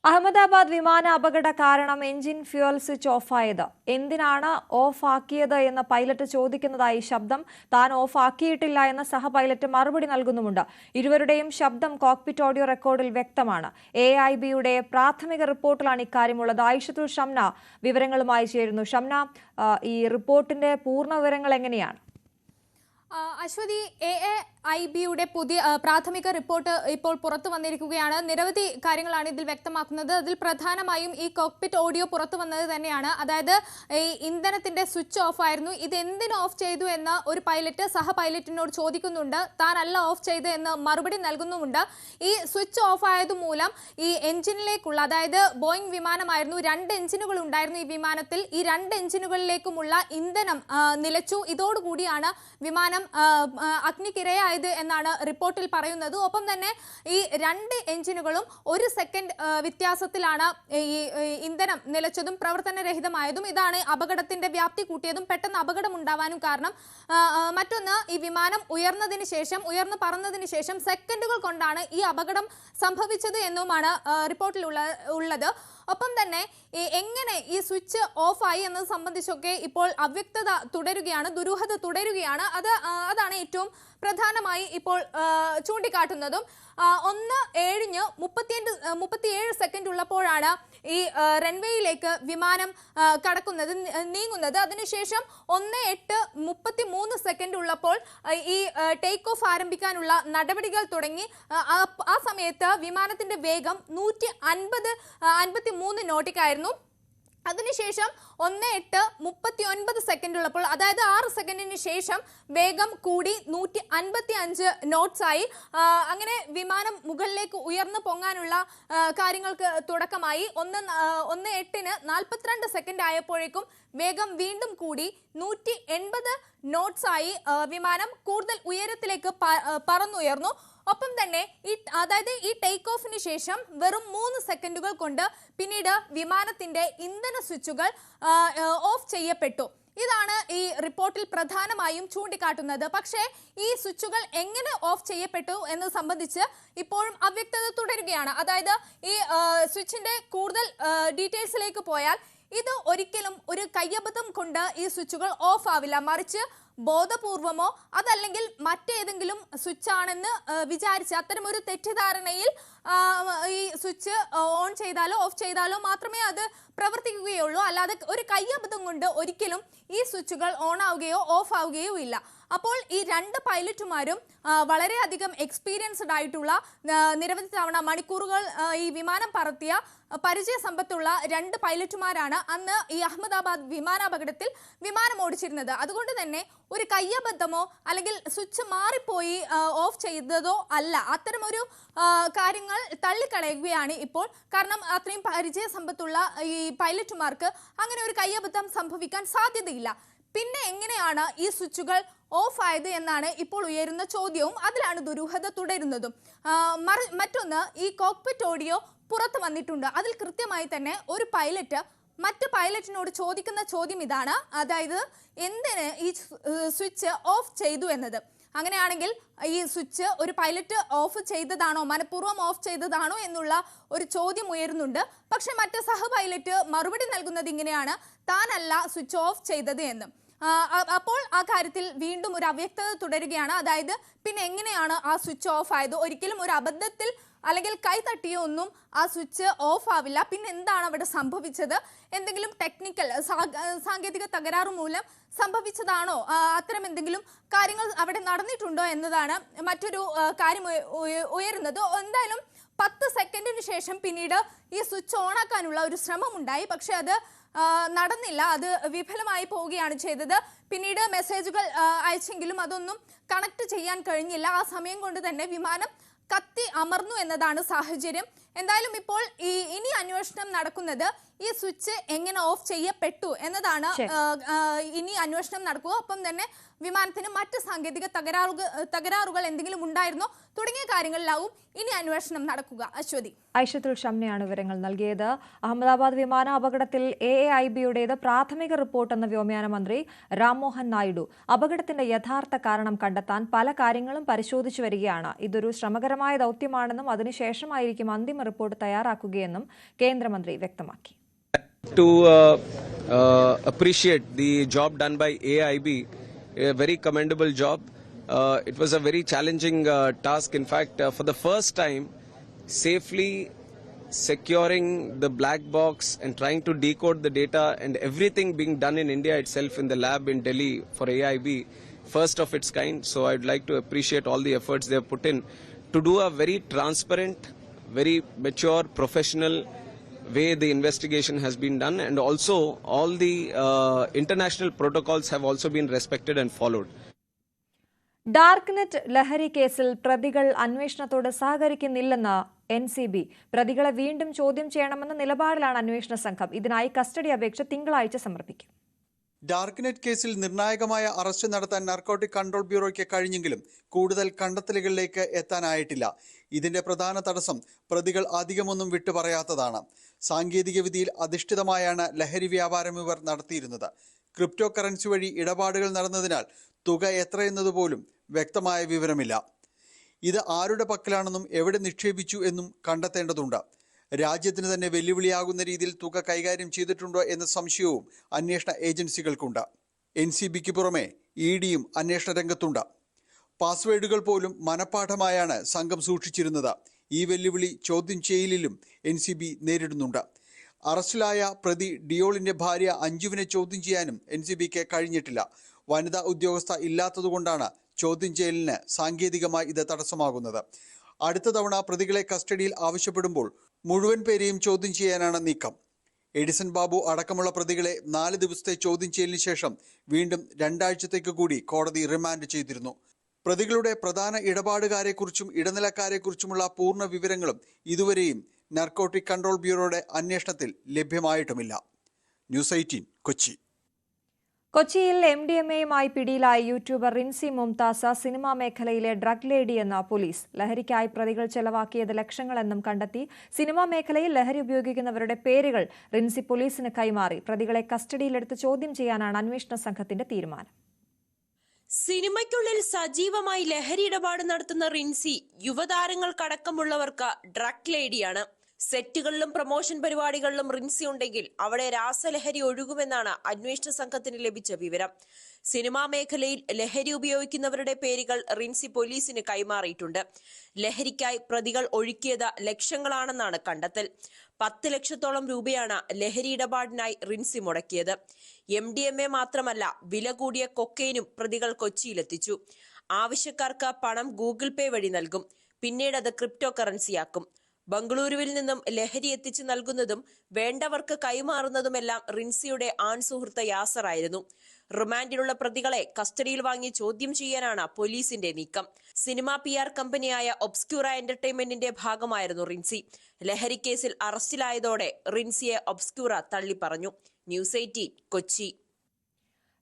അഹമ്മദാബാദ് വിമാന അപകട കാരണം എഞ്ചിൻ ഫ്യൂവൽ സ്വിച്ച് ഓഫായത്. എന്തിനാണ് ഓഫ് ആക്കിയത് എന്ന് പൈലറ്റ് ചോദിക്കുന്നതായി ശബ്ദം. താൻ ഓഫ് ആക്കിയിട്ടില്ല എന്ന് സഹ പൈലറ്റ് മറുപടി നൽകുന്നുമുണ്ട്. ഇരുവരുടെയും ശബ്ദം കോക്പിറ്റ് ഓഡിയോ റെക്കോർഡിൽ വ്യക്തമാണ്. AIBയുടെ പ്രാഥമിക റിപ്പോർട്ടിലാണ് ഇക്കാര്യമുള്ളത്. ആയിഷത്തുൽ ഷംന വിവരങ്ങളുമായി ചേരുന്നു. ഷംന, ഈ റിപ്പോർട്ടിന്റെ പൂർണ്ണ വിവരങ്ങൾ എങ്ങനെയാണ്? അശ്വതി, AIBയുടെ പുതിയ പ്രാഥമിക റിപ്പോർട്ട് ഇപ്പോൾ പുറത്തു വന്നിരിക്കുകയാണ്. നിരവധി കാര്യങ്ങളാണ് ഇതിൽ വ്യക്തമാക്കുന്നത്. അതിൽ പ്രധാനമായും ഈ കോക്പിറ്റ് ഓഡിയോ പുറത്തു വന്നത് തന്നെയാണ്. അതായത് ഈ ഇന്ധനത്തിന്റെ സ്വിച്ച് ഓഫ് ആയിരുന്നു. ഇത് എന്തിന് ഓഫ് ചെയ്തു എന്ന് ഒരു പൈലറ്റ് സഹ പൈലറ്റിനോട് ചോദിക്കുന്നുണ്ട്. താനല്ല ഓഫ് ചെയ്ത് എന്ന് മറുപടി നൽകുന്നുമുണ്ട്. ഈ സ്വിച്ച് ഓഫ് ആയതുമൂലം ഈ എഞ്ചിനിലേക്കുള്ള, അതായത് ബോയിങ് വിമാനമായിരുന്നു, 2 എഞ്ചിനുകൾ ഉണ്ടായിരുന്നു ഈ വിമാനത്തിൽ. ഈ 2 എഞ്ചിനുകളിലേക്കുമുള്ള ഇന്ധനം നിലച്ചു. ഇതോടുകൂടിയാണ് വിമാനം അഗ്നിക്കിരയായത് എന്നാണ് റിപ്പോർട്ടിൽ പറയുന്നത്. ഒപ്പം തന്നെ ഈ 2 എഞ്ചിനുകളും 1 സെക്കൻഡ് വ്യത്യാസത്തിലാണ് ഈ ഇന്ധനം നിലച്ചതും പ്രവർത്തനരഹിതമായതും. ഇതാണ് അപകടത്തിന്റെ വ്യാപ്തി കൂട്ടിയതും പെട്ടെന്ന് അപകടം ഉണ്ടാവാനും കാരണം. മറ്റൊന്ന്, ഈ വിമാനം ഉയർന്നു പറന്നതിന് ശേഷം സെക്കൻഡുകൾ കൊണ്ടാണ് ഈ അപകടം സംഭവിച്ചത് എന്നുമാണ് റിപ്പോർട്ടിൽ ഉള്ളത്. ഒപ്പം തന്നെ എങ്ങനെ ഈ സ്വിച്ച് ഓഫായി എന്നത് സംബന്ധിച്ചൊക്കെ ഇപ്പോൾ അവ്യക്തത തുടരുകയാണ്, ദുരൂഹത തുടരുകയാണ്. അതാണ് ഏറ്റവും പ്രധാനമായി ഇപ്പോൾ ചൂണ്ടിക്കാട്ടുന്നതും. 1:37 സെക്കൻഡ് ഉള്ളപ്പോഴാണ് ഈ റൺവേയിലേക്ക് വിമാനം നീങ്ങുന്നത്. അതിനുശേഷം 1:33 സെക്കൻഡ് ഉള്ളപ്പോൾ ഈ ടേക്ക് ഓഫ് ആരംഭിക്കാനുള്ള നടപടികൾ തുടങ്ങി. ആ സമയത്ത് വിമാനത്തിന്റെ വേഗം 153 നോട്ടിക്കായിരുന്നു. അതിനുശേഷം 1:39 സെക്കൻഡ് ഉള്ളപ്പോൾ, അതായത് 6 സെക്കൻഡിന് ശേഷം വേഗം കൂടി 155 നോട്ട്സ് ആയി. അങ്ങനെ വിമാനം മുകളിലേക്ക് ഉയർന്നു പൊങ്ങാനുള്ള കാര്യങ്ങൾക്ക് തുടക്കമായി. 1:08-ന് 42 സെക്കൻഡ് ആയപ്പോഴേക്കും വേഗം വീണ്ടും കൂടി 180 നോട്ട്സ് ആയി. വിമാനം കൂടുതൽ ഉയരത്തിലേക്ക് പറന്നുയർന്നു. ഒപ്പം തന്നെ അതായത് ഈ ടേക്ക് ഓഫിന് ശേഷം വെറും 3 സെക്കൻഡുകൾ കൊണ്ട് പിന്നീട് വിമാനത്തിന്റെ ഇന്ധന സ്വിച്ചുകൾ ഓഫ് ചെയ്യപ്പെട്ടു. ഇതാണ് ഈ റിപ്പോർട്ടിൽ പ്രധാനമായും ചൂണ്ടിക്കാട്ടുന്നത്. പക്ഷേ ഈ സ്വിച്ചുകൾ എങ്ങനെ ഓഫ് ചെയ്യപ്പെട്ടു എന്ന് സംബന്ധിച്ച് ഇപ്പോഴും അവ്യക്തത തുടരുകയാണ്. അതായത് ഈ സ്വിച്ചിന്റെ കൂടുതൽ ഡീറ്റെയിൽസിലേക്ക് പോയാൽ ഇത് ഒരിക്കലും ഒരു കയ്യബദ്ധം കൊണ്ട് ഈ സ്വിച്ചുകൾ ഓഫ് ആവില്ല. മറിച്ച് ബോധപൂർവമോ അതല്ലെങ്കിൽ മറ്റേതെങ്കിലും സ്വിച്ച് ആണെന്ന് വിചാരിച്ച് അത്തരം ഒരു തെറ്റിദ്ധാരണയിൽ ഈ സ്വിച്ച് ഓൺ ചെയ്താലോ ഓഫ് ചെയ്താലോ മാത്രമേ അത് പ്രവർത്തിക്കുകയുള്ളൂ. അല്ലാതെ ഒരു കയ്യബദ്ധം കൊണ്ട് ഒരിക്കലും ഈ സ്വിച്ചുകൾ ഓൺ ആവുകയോ ഓഫ് ആവുകയോ ഇല്ല. അപ്പോൾ ഈ 2 പൈലറ്റുമാരും വളരെയധികം എക്സ്പീരിയൻസ്ഡ് ആയിട്ടുള്ള, നിരവധി തവണ മണിക്കൂറുകൾ ഈ വിമാനം പറത്തിയ പരിചയസമ്പത്തുള്ള 2 പൈലറ്റുമാരാണ് അന്ന് ഈ അഹമ്മദാബാദ് വിമാനാപകടത്തിൽ വിമാനം ഓടിച്ചിരുന്നത്. അതുകൊണ്ട് തന്നെ ഒരു കയ്യബദ്ധമോ അല്ലെങ്കിൽ സ്വിച്ച് മാറിപ്പോയി ഓഫ് ചെയ്തതോ അല്ല. അത്തരമൊരു കാര്യങ്ങൾ തള്ളിക്കളയുകയാണ് ഇപ്പോൾ. കാരണം അത്രയും പരിചയസമ്പത്തുള്ള ഈ പൈലറ്റുമാർക്ക് അങ്ങനെ ഒരു കയ്യബദ്ധം സംഭവിക്കാൻ സാധ്യതയില്ല. പിന്നെ എങ്ങനെയാണ് ഈ സ്വിച്ചുകൾ ഓഫ് ആയത് എന്നാണ് ഇപ്പോൾ ഉയരുന്ന ചോദ്യവും. അതിലാണ് ദുരൂഹത തുടരുന്നതും. മറ്റൊന്ന്, ഈ കോക്പിറ്റ് ഓഡിയോ പുറത്തു വന്നിട്ടുണ്ട്. അതിൽ കൃത്യമായി തന്നെ ഒരു പൈലറ്റ് മറ്റ് പൈലറ്റിനോട് ചോദിക്കുന്ന ചോദ്യം ഇതാണ്, അതായത് എന്തിന് ഈ സ്വിച്ച് ഓഫ് ചെയ്തു എന്നത്. അങ്ങനെയാണെങ്കിൽ ഈ സ്വിച്ച് ഒരു പൈലറ്റ് ഓഫ് ചെയ്തതാണോ, മനഃപൂർവ്വം ഓഫ് ചെയ്തതാണോ എന്നുള്ള ഒരു ചോദ്യം ഉയരുന്നുണ്ട്. പക്ഷെ മറ്റ് സഹ പൈലറ്റ് മറുപടി നൽകുന്നത് ഇങ്ങനെയാണ്, താനല്ല സ്വിച്ച് ഓഫ് ചെയ്തത് എന്ന്. അപ്പോൾ ആ കാര്യത്തിൽ വീണ്ടും ഒരു അവ്യക്തത തുടരുകയാണ്. അതായത് പിന്നെ എങ്ങനെയാണ് ആ സ്വിച്ച് ഓഫ് ആയത്? ഒരിക്കലും ഒരു അബദ്ധത്തിൽ അല്ലെങ്കിൽ കൈ തട്ടിയോ ഒന്നും ആ സ്വിച്ച് ഓഫ് ആവില്ല. പിന്നെ എന്താണ് അവിടെ സംഭവിച്ചത്? എന്തെങ്കിലും ടെക്നിക്കൽ സാങ്കേതിക തകരാറ് മൂലം സംഭവിച്ചതാണോ? അത്തരം എന്തെങ്കിലും കാര്യങ്ങൾ അവിടെ നടന്നിട്ടുണ്ടോ എന്നതാണ് മറ്റൊരു കാര്യം ഉയരുന്നത്. എന്തായാലും 10 സെക്കൻഡിന് ശേഷം പിന്നീട് ഈ സ്വിച്ച് ഓണാക്കാനുള്ള ഒരു ശ്രമമുണ്ടായി. പക്ഷെ അത് നടന്നില്ല. അത് വിഫലമായി പോവുകയാണ് ചെയ്തത്. പിന്നീട് മെസ്സേജുകൾ അയച്ചെങ്കിലും അതൊന്നും കണക്ട് ചെയ്യാൻ കഴിഞ്ഞില്ല. ആ സമയം കൊണ്ട് തന്നെ വിമാനം കത്തി അമർന്നു എന്നതാണ് സാഹചര്യം. എന്തായാലും ഇപ്പോൾ ഇനി അന്വേഷണം നടക്കുന്നത് ഈ സ്വിച്ച് എങ്ങനെ ഓഫ് ചെയ്യപ്പെട്ടു എന്നതാണ്. ഇനി അന്വേഷണം നടക്കുക. ഒപ്പം തന്നെ വിമാനത്തിന് മറ്റ് സാങ്കേതിക തകരാറുകൾ എന്തെങ്കിലും ഉണ്ടായിരുന്നോ തുടങ്ങിയ കാര്യങ്ങളിലാവും ഇനി അന്വേഷണം നടക്കുക. അശ്വതി. ഐഷത്തുൽ ഷംനയാണ് വിവരങ്ങൾ നൽകിയത്. അഹമ്മദാബാദ് വിമാന അപകടത്തിൽ AAIBയുടേത് പ്രാഥമിക റിപ്പോർട്ടെന്ന വ്യോമയാന മന്ത്രി രാംമോഹൻ നായിഡു അപകടത്തിന്റെ യഥാർത്ഥ കാരണം കണ്ടെത്താൻ പല കാര്യങ്ങളും പരിശോധിച്ചു വരികയാണ്. ഇതൊരു ശ്രമകരമായ ദൗത്യമാണെന്നും അതിനുശേഷമായിരിക്കും അന്തിമ റിപ്പോർട്ട് തയ്യാറാക്കുകയെന്നും കേന്ദ്രമന്ത്രി വ്യക്തമാക്കി. To appreciate the job done by AIB, a very commendable job. It was a very challenging task. In fact, for the first time, safely securing the black box and trying to decode the data and everything being done in India itself in the lab in Delhi for AIB, first of its kind. So I'd like to appreciate all the efforts they have put in to do a very transparent, very mature, professional way the investigation has been done, and also all the international protocols have also been respected and followed. Dark net ലഹരി കേസിൽ പ്രതികൾ അന്വേഷണത്തോട് സഹകരിക്കുന്നില്ലെന്ന് NCB. പ്രതികളെ വീണ്ടും ചോദ്യം ചെയ്യണമെന്ന നിലപാടിലാണ് അന്വേഷണ സംഘം. ഇതിനായി കസ്റ്റഡി അപേക്ഷ തിങ്കളാഴ്ച സമർപ്പിക്കും. ഡാർക്ക് നെറ്റ് കേസിൽ നിർണായകമായ അറസ്റ്റ് നടത്താൻ നാർക്കോട്ടിക് കൺട്രോൾ ബ്യൂറോയ്ക്ക് കഴിഞ്ഞെങ്കിലും കൂടുതൽ കണ്ടെത്തലുകളിലേക്ക് എത്താനായിട്ടില്ല. ഇതിന്റെ പ്രധാന തടസ്സം പ്രതികൾ അധികമൊന്നും വിട്ടുപറയാത്തതാണ്. സാങ്കേതിക വിദ്യയിൽ അധിഷ്ഠിതമായാണ് ലഹരി വ്യാപാരം ഇവർ നടത്തിയിരുന്നത്. ക്രിപ്റ്റോ കറൻസി വഴി ഇടപാടുകൾ നടന്നതിനാൽ തുക എത്രയെന്നതുപോലും വ്യക്തമായ വിവരമില്ല. ഇത് ആരുടെ പക്കലാണെന്നും എവിടെ നിക്ഷേപിച്ചു എന്നും കണ്ടെത്തേണ്ടതുണ്ട്. രാജ്യത്തിന് തന്നെ വെല്ലുവിളിയാകുന്ന രീതിയിൽ തുക കൈകാര്യം ചെയ്തിട്ടുണ്ടോ എന്ന സംശയവും അന്വേഷണ ഏജൻസികൾക്കുണ്ട്. NCBക്ക് പുറമെ EDയും അന്വേഷണ രംഗത്തുണ്ട്. പാസ്വേഡുകൾ പോലും മനഃപ്പാഠമായാണ് സംഘം സൂക്ഷിച്ചിരുന്നത്. ഈ വെല്ലുവിളി ചോദ്യം ചെയ്യലിലും NCB നേരിടുന്നുണ്ട്. അറസ്റ്റിലായ പ്രതി ഡിയോളിന്റെ ഭാര്യ അഞ്ജുവിനെ ചോദ്യം ചെയ്യാനും NCBക്ക് കഴിഞ്ഞിട്ടില്ല. വനിതാ ഉദ്യോഗസ്ഥ ഇല്ലാത്തതുകൊണ്ടാണ് ചോദ്യം ചെയ്യലിന് സാങ്കേതികമായി ഇത് തടസ്സമാകുന്നത്. അടുത്ത തവണ പ്രതികളെ കസ്റ്റഡിയിൽ ആവശ്യപ്പെടുമ്പോൾ മുഴുവൻ പേരെയും ചോദ്യം ചെയ്യാനാണ് നീക്കം. എഡിസൺ ബാബു അടക്കമുള്ള പ്രതികളെ 4 ദിവസത്തെ ചോദ്യം ചെയ്യലിന് ശേഷം വീണ്ടും 2 ആഴ്ചത്തേക്ക് കൂടി കോടതി റിമാൻഡ് ചെയ്തിരുന്നു. പ്രതികളുടെ പ്രധാന ഇടപാടുകാരെക്കുറിച്ചും ഇടനിലക്കാരെക്കുറിച്ചുമുള്ള പൂർണ്ണ വിവരങ്ങളും ഇതുവരെയും നാർക്കോട്ടിക് കൺട്രോൾ ബ്യൂറോയുടെ അന്വേഷണത്തിൽ ലഭ്യമായിട്ടുമില്ല. ന്യൂസ് 18 കൊച്ചി. കൊച്ചിയിൽ MDMAയുമായി പിടിയിലായ യൂട്യൂബർ റിൻസി മുംതാസ സിനിമാ മേഖലയിലെ ഡ്രഗ് ലേഡി എന്ന പോലീസ്. ലഹരിക്കായി പ്രതികൾ ചെലവാക്കിയത് ലക്ഷങ്ങളെന്നും കണ്ടെത്തി. സിനിമാ മേഖലയിൽ ലഹരി ഉപയോഗിക്കുന്നവരുടെ പേരുകൾ റിൻസി പോലീസിന് കൈമാറി. പ്രതികളെ കസ്റ്റഡിയിലെടുത്ത് ചോദ്യം ചെയ്യാനാണ് അന്വേഷണ സംഘത്തിന്റെ തീരുമാനം. സിനിമയ്ക്കുള്ളിൽ സജീവമായി ലഹരി ഇടപാട് നടത്തുന്ന റിൻസി യുവതാരങ്ങൾക്കടക്കമുള്ളവർക്ക് ഡ്രഗ് ലേഡിയാണ്. സെറ്റുകളിലും പ്രൊമോഷൻ പരിപാടികളിലും റിൻസി ഉണ്ടെങ്കിൽ അവിടെ രാസലഹരി ഒഴുകുമെന്നാണ് അന്വേഷണ സംഘത്തിന് ലഭിച്ച വിവരം. സിനിമാ മേഖലയിൽ ലഹരി ഉപയോഗിക്കുന്നവരുടെ പേരുകൾ റിൻസി പോലീസിന് കൈമാറിയിട്ടുണ്ട്. ലഹരിക്കായി പ്രതികൾ ഒഴുക്കിയത് ലക്ഷങ്ങളാണെന്നാണ് കണ്ടെത്തൽ. 10 ലക്ഷത്തോളം രൂപയാണ് ലഹരി ഇടപാടിനായി റിൻസി മുടക്കിയത്. MDMA മാത്രമല്ല, വില കൂടിയ കൊക്കൈനും പ്രതികൾ കൊച്ചിയിലെത്തിച്ചു. ആവശ്യക്കാർക്ക് പണം ഗൂഗിൾ പേ വഴി നൽകും. പിന്നീട് അത് ക്രിപ്റ്റോ കറൻസിയാക്കും. ബംഗളൂരുവിൽ നിന്നും ലഹരി എത്തിച്ചു നൽകുന്നതും വേണ്ടവർക്ക് കൈമാറുന്നതുമെല്ലാം റിൻസിയുടെ ആൺ സുഹൃത്ത് യാസറായിരുന്നു. റിമാൻഡിലുള്ള പ്രതികളെ കസ്റ്റഡിയിൽ വാങ്ങി ചോദ്യം ചെയ്യാനാണ് പോലീസിന്റെ നീക്കം. സിനിമാ PR കമ്പനിയായ ഒബ്സ്ക്യൂറ എന്റർടൈൻമെന്റിന്റെ ഭാഗമായിരുന്നു റിൻസി. ലഹരി കേസിൽ അറസ്റ്റിലായതോടെ റിൻസിയെ ഒബ്സ്ക്യൂറ തള്ളിപ്പറഞ്ഞു. ന്യൂസ് 18 കൊച്ചി.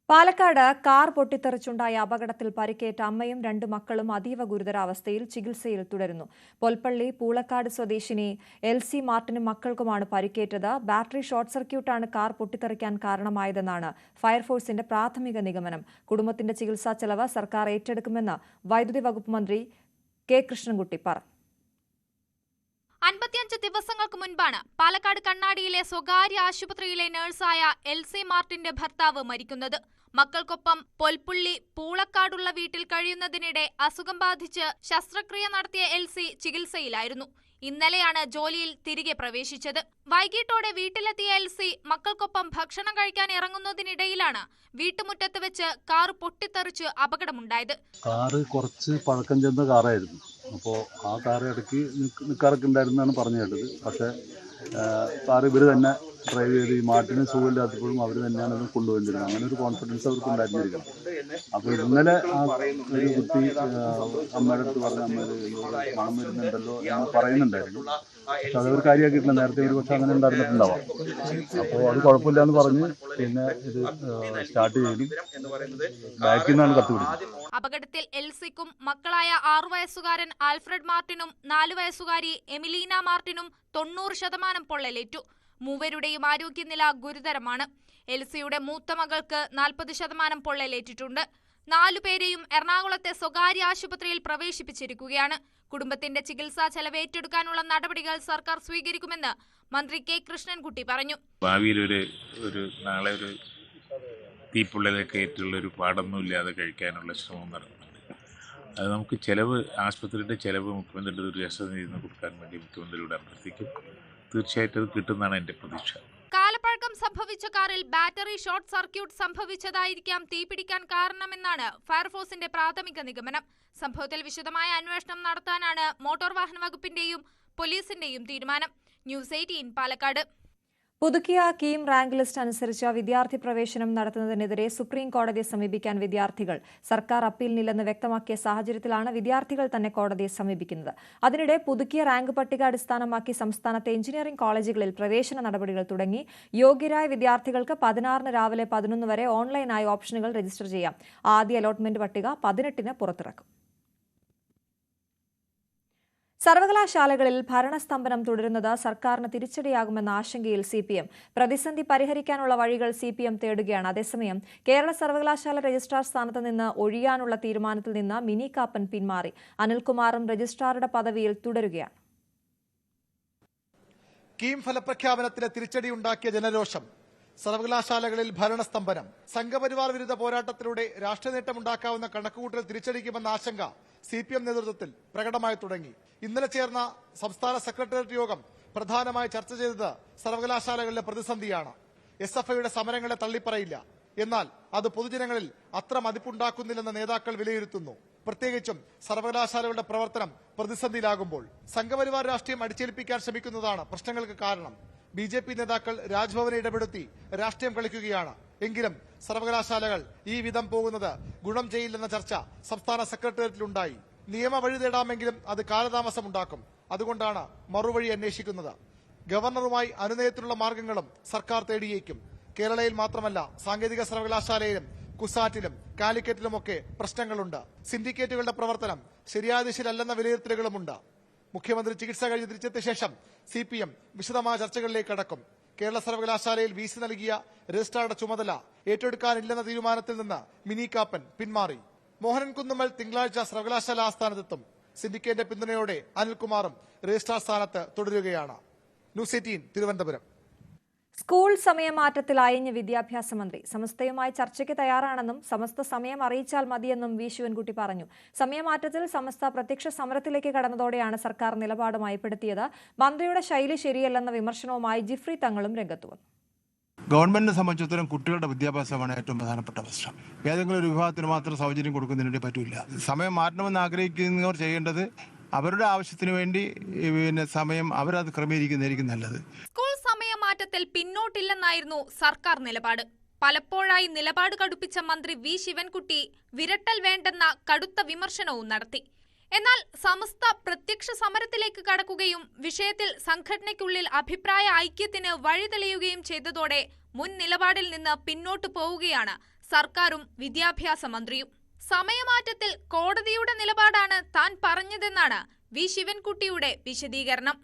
പാലക്കാട് കാർ പൊട്ടിത്തെറിച്ചുണ്ടായ അപകടത്തിൽ പരിക്കേറ്റ അമ്മയും 2 മക്കളും അതീവ ഗുരുതരാവസ്ഥയിൽ ചികിത്സയിൽ തുടരുന്നു. പൊൽപ്പള്ളി പൂളക്കാട് സ്വദേശിനി LC മാർട്ടിനും മക്കൾക്കുമാണ് പരിക്കേറ്റത്. ബാറ്ററി ഷോർട്ട് സർക്യൂട്ടാണ് കാർ പൊട്ടിത്തെറിക്കാൻ കാരണമായതെന്നാണ് ഫയർഫോഴ്സിന്റെ പ്രാഥമിക നിഗമനം. കുടുംബത്തിന്റെ ചികിത്സാ ചെലവ് സർക്കാർ ഏറ്റെടുക്കുമെന്ന് വൈദ്യുതി വകുപ്പ് മന്ത്രി K. കൃഷ്ണൻകുട്ടി പറഞ്ഞു. 55 ദിവസങ്ങൾക്ക് മുൻപാണ് പാലക്കാട് കണ്ണാടിയിലെ സ്വകാര്യ ആശുപത്രിയിലെ നഴ്സായ LC മാർട്ടിന്റെ ഭർത്താവ് മരിക്കുന്നത്. മക്കൾക്കൊപ്പം പൊൽപ്പുള്ളി പൂളക്കാടുള്ള വീട്ടിൽ കഴിയുന്നതിനിടെ അസുഖം ബാധിച്ച് ശസ്ത്രക്രിയ നടത്തിയ LC ചികിത്സയിലായിരുന്നു. ഇന്നലെയാണ് ജോലിയിൽ തിരികെ പ്രവേശിച്ചത്. വൈകിട്ടോടെ വീട്ടിലെത്തിയ LC മക്കൾക്കൊപ്പം ഭക്ഷണം കഴിക്കാൻ ഇറങ്ങുന്നതിനിടയിലാണ് വീട്ടുമുറ്റത്ത് വെച്ച് കാർ പൊട്ടിത്തെറിച്ച് അപകടമുണ്ടായത്. കാറ് കുറച്ച് പഴക്കം ചെന്ന കാറായിരുന്നു. അപ്പോൾ ആ കാറ് ഇടയ്ക്ക് നിൽക്കാറൊക്കെ ഉണ്ടായിരുന്നാണ് പറഞ്ഞു കേട്ടത്. പക്ഷേ കാറ് ഇവർ തന്നെ ഡ്രൈവ് ചെയ്ത് ഈ മാട്ടിന് സുഖമില്ലാത്തപ്പോഴും അവർ തന്നെയാണ് അത് കൊണ്ടുപോയിരുന്നത്. അങ്ങനെ ഒരു കോൺഫിഡൻസ് അവർക്ക് ഉണ്ടായിരുന്നിരിക്കണം. അപ്പോൾ ഇന്നലെ ആ ഒരു കുട്ടി അമ്മയുടെ അടുത്ത് പറഞ്ഞ അമ്മ മണം വരുന്നുണ്ടല്ലോ എന്ന് പറയുന്നുണ്ടായിരുന്നു. പക്ഷെ അതവർ കാര്യമാക്കിയിട്ടില്ല. നേരത്തെ ഒരു പക്ഷെ അങ്ങനെ ഉണ്ടായിരുന്നിട്ടുണ്ടാവാം. അപ്പോൾ അത് കുഴപ്പമില്ല എന്ന് പറഞ്ഞ് പിന്നെ ഇത് സ്റ്റാർട്ട് ചെയ്തു. ബാക്കിൽ നിന്നാണ് കത്തുപിടിച്ചത്. അപകടത്തിൽ LCക്കും മക്കളായ 6 വയസ്സുകാരൻ ആൽഫ്രഡ് മാർട്ടിനും 4 വയസ്സുകാരി എമിലീന മാർട്ടിനും 90% പൊള്ളലേറ്റു. മൂവരുടെയും ആരോഗ്യനില ഗുരുതരമാണ്. LCയുടെ മൂത്ത മകൾക്ക് 40% പൊള്ളലേറ്റിട്ടുണ്ട്. 4 പേരെയും എറണാകുളത്തെ സ്വകാര്യ ആശുപത്രിയിൽ പ്രവേശിപ്പിച്ചിരിക്കുകയാണ്. കുടുംബത്തിന്റെ ചികിത്സാ ചെലവ് ഏറ്റെടുക്കാനുള്ള നടപടികൾ സർക്കാർ സ്വീകരിക്കുമെന്ന് മന്ത്രി K. കൃഷ്ണൻകുട്ടി പറഞ്ഞു. ഭാവിയിൽ ഒരു നാളെ ഒരു തീപ്പൊള്ളലൊക്കെ ആയിട്ടുള്ള ഒരു പാടൊന്നും ഇല്ലാതെ കഴിക്കാനുള്ള ശ്രമം നടക്കുന്നുണ്ട്. അത് നമുക്ക് ചെലവ്, ആശുപത്രിയുടെ ചെലവ് മുഖ്യമന്ത്രിയുടെ ദുരിതാശ്വാസ നിധിയിൽ നിന്ന് കൊടുക്കാൻ വേണ്ടി മുഖ്യമന്ത്രിയോട് അഭ്യർത്ഥിക്കും. തീർച്ചയായിട്ടും അത് കിട്ടുമെന്നാണ് എൻ്റെ പ്രതീക്ഷ. കാലപ്പഴക്കം സംഭവിച്ച കാറിൽ ബാറ്ററി ഷോർട്ട് സർക്യൂട്ട് സംഭവിച്ചതായിരിക്കാം തീപിടിക്കാൻ കാരണമെന്നാണ് ഫയർഫോഴ്സിന്റെ പ്രാഥമിക നിഗമനം. സംഭവത്തിൽ വിശദമായ അന്വേഷണം നടത്താനാണ് മോട്ടോർ വാഹന വകുപ്പിന്റെയും പോലീസിന്റെയും തീരുമാനം. ന്യൂസ് 18 പാലക്കാട്. പുതുക്കിയ കീം റാങ്ക് ലിസ്റ്റ് അനുസരിച്ച് വിദ്യാർത്ഥി പ്രവേശനം നടത്തുന്നതിനെതിരെ സുപ്രീം കോടതിയെ സമീപിക്കാൻ വിദ്യാർത്ഥികൾ സർക്കാർ അപ്പീലിനില്ലെന്ന് വ്യക്തമാക്കിയ സാഹചര്യത്തിലാണ് വിദ്യാർത്ഥികൾ തന്നെ കോടതിയെ സമീപിക്കുന്നത്. അതിനിടെ പുതുക്കിയ റാങ്ക് പട്ടിക അടിസ്ഥാനമാക്കി സംസ്ഥാനത്തെ എഞ്ചിനീയറിംഗ് കോളേജുകളിൽ പ്രവേശന നടപടികൾ തുടങ്ങി. യോഗ്യരായ വിദ്യാർത്ഥികൾക്ക് 16 രാവിലെ 11 വരെ ഓൺലൈനായി ഓപ്ഷനുകൾ രജിസ്റ്റർ ചെയ്യാം. ആദ്യ അലോട്ട്മെന്റ് പട്ടിക 18-ന് പുറത്തിറക്കും. സർവകലാശാലകളിൽ ഭരണസ്തംഭനം തുടരുന്നത് സർക്കാരിന് തിരിച്ചടിയാകുമെന്ന ആശങ്കയിൽ CPM. പ്രതിസന്ധി പരിഹരിക്കാനുള്ള വഴികൾ CPM തേടുകയാണ്. അതേസമയം കേരള സർവകലാശാല രജിസ്ട്രാർ സ്ഥാനത്ത് നിന്ന് ഒഴിയാനുള്ള തീരുമാനത്തിൽ നിന്ന് മിനി കാപ്പൻ പിന്മാറി. അനിൽകുമാറും രജിസ്ട്രാറുടെ പദവിയിൽ തുടരുകയാണ്. കീം ഫലപ്രഖ്യാപനത്തിന് തിരിച്ചടിയുണ്ടാക്കിയ ജനരോഷം, സർവകലാശാലകളിൽ ഭരണസ്തംഭനം, സംഘപരിവാർ വിരുദ്ധ പോരാട്ടത്തിലൂടെ രാഷ്ട്രീയ നേട്ടമുണ്ടാക്കാവുന്ന കണക്കുകൂട്ടൽ തിരിച്ചടിക്കുമെന്ന ആശങ്ക CPM നേതൃത്വത്തിൽ പ്രകടമായി തുടങ്ങി. ഇന്നലെ ചേർന്ന സംസ്ഥാന സെക്രട്ടേറിയറ്റ് യോഗം പ്രധാനമായി ചർച്ച ചെയ്തത് സർവകലാശാലകളിലെ പ്രതിസന്ധിയാണ്. SFIയുടെ സമരങ്ങളെ തള്ളിപ്പറയില്ല. എന്നാൽ അത് പൊതുജനങ്ങളിൽ അത്ര മതിപ്പുണ്ടാക്കുന്നില്ലെന്ന് നേതാക്കൾ വിലയിരുത്തുന്നു. പ്രത്യേകിച്ചും സർവകലാശാലകളുടെ പ്രവർത്തനം പ്രതിസന്ധിയിലാകുമ്പോൾ സംഘപരിവാർ രാഷ്ട്രീയം അടിച്ചേൽപ്പിക്കാൻ ശ്രമിക്കുന്നതാണ് പ്രശ്നങ്ങൾക്ക് കാരണം. BJP നേതാക്കൾ രാജ്ഭവനെ ഇടപെടുത്തി രാഷ്ട്രീയം കളിക്കുകയാണ്. എങ്കിലും സർവകലാശാലകൾ ഈ വിധം പോകുന്നത് ഗുണം ചെയ്യില്ലെന്ന ചർച്ച സംസ്ഥാന സെക്രട്ടേറിയറ്റിലുണ്ടായി. നിയമ വഴി തേടാമെങ്കിലും അത് കാലതാമസമുണ്ടാക്കും. അതുകൊണ്ടാണ് മറുവഴി അന്വേഷിക്കുന്നത്. ഗവർണറുമായി അനുനയത്തിനുള്ള മാർഗങ്ങളും സർക്കാർ തേടിയേക്കും. കേരളയിൽ മാത്രമല്ല, സാങ്കേതിക സർവകലാശാലയിലും കുസാറ്റിലും കാലിക്കറ്റിലുമൊക്കെ പ്രശ്നങ്ങളുണ്ട്. സിൻഡിക്കേറ്റുകളുടെ പ്രവർത്തനം ശരിയായ ദിശയിലല്ലെന്ന വിലയിരുത്തലുകളുമുണ്ട്. മുഖ്യമന്ത്രി ചികിത്സ കഴിഞ്ഞ് തിരിച്ചെത്തിയ ശേഷം CPM വിശദമായ ചർച്ചകളിലേക്ക് കടക്കും. കേരള സർവകലാശാലയിൽ VC നൽകിയ രജിസ്ട്രാറുടെ ചുമതല ഏറ്റെടുക്കാനില്ലെന്ന തീരുമാനത്തിൽ നിന്ന് മിനി കാപ്പൻ പിന്മാറി. മോഹനൻ കുന്നുമ്മൽ തിങ്കളാഴ്ച സർവകലാശാല ആസ്ഥാനത്തെത്തും. സിൻഡിക്കേറ്റിന്റെ പിന്തുണയോടെ അനിൽകുമാറും രജിസ്ട്രാർ സ്ഥാനത്ത് തുടരുകയാണ്. ന്യൂസ് 18 തിരുവനന്തപുരം. സ്കൂൾ സമയമാറ്റത്തിൽ അയഞ്ഞ വിദ്യാഭ്യാസ മന്ത്രി സമസ്തയുമായി ചർച്ചയ്ക്ക് തയ്യാറാണെന്നും സമസ്ത സമയം അറിയിച്ചാൽ മതിയെന്നും വി ശിവൻകുട്ടി പറഞ്ഞു. സമയമാറ്റത്തിൽ സമസ്ത പ്രത്യക്ഷ സമരത്തിലേക്ക് കടന്നതോടെയാണ് സർക്കാർ നിലപാട് മയപ്പെടുത്തിയത്. മന്ത്രിയുടെ ശൈലി ശരിയല്ലെന്ന വിമർശനവുമായി ജിഫ്രി തങ്ങളും രംഗത്തു വന്നു. ഗവൺമെന്റിനെ സംബന്ധിച്ചിടത്തോളം കുട്ടികളുടെ വിദ്യാഭ്യാസമാണ് ഏറ്റവും പ്രധാനപ്പെട്ട പ്രശ്നം. ഏതെങ്കിലും ഒരു വിഭാഗത്തിന് മാത്രം സൗജന്യം കൊടുക്കുന്നതിന് പറ്റില്ല. സമയം മാറ്റണമെന്ന് ആഗ്രഹിക്കുന്നവർ ചെയ്യേണ്ടത് അവരുടെ ആവശ്യത്തിന് വേണ്ടി സമയം അവരത് ക്രമീകരിക്കുന്നതായിരിക്കും നല്ലത്. സ്കൂൾ സമയമാറ്റത്തിൽ പിന്നോട്ടില്ലെന്നായിരുന്നു സർക്കാർ നിലപാട്. പലപ്പോഴായി നിലപാട് കടുപ്പിച്ച മന്ത്രി വി ശിവൻകുട്ടി വിരട്ടൽ വേണ്ടെന്ന കടുത്ത വിമർശനവും നടത്തി. എന്നാൽ സമസ്ത പ്രത്യക്ഷ സമരത്തിലേക്ക് കടക്കുകയും വിഷയത്തിൽ സംഘടനയ്ക്കുള്ളിൽ അഭിപ്രായ ഐക്യത്തിന് വഴിതെളിയുകയും ചെയ്തതോടെ മുൻ നിലപാടിൽ നിന്ന് പിന്നോട്ടു പോവുകയാണ് സർക്കാരും വിദ്യാഭ്യാസ മന്ത്രിയും. സമയമാറ്റത്തിൽ കോടതിയുടെ നിലപാടാണ് താൻ പറഞ്ഞതെന്നാണ് വി ശിവൻകുട്ടിയുടെ വിശദീകരണം.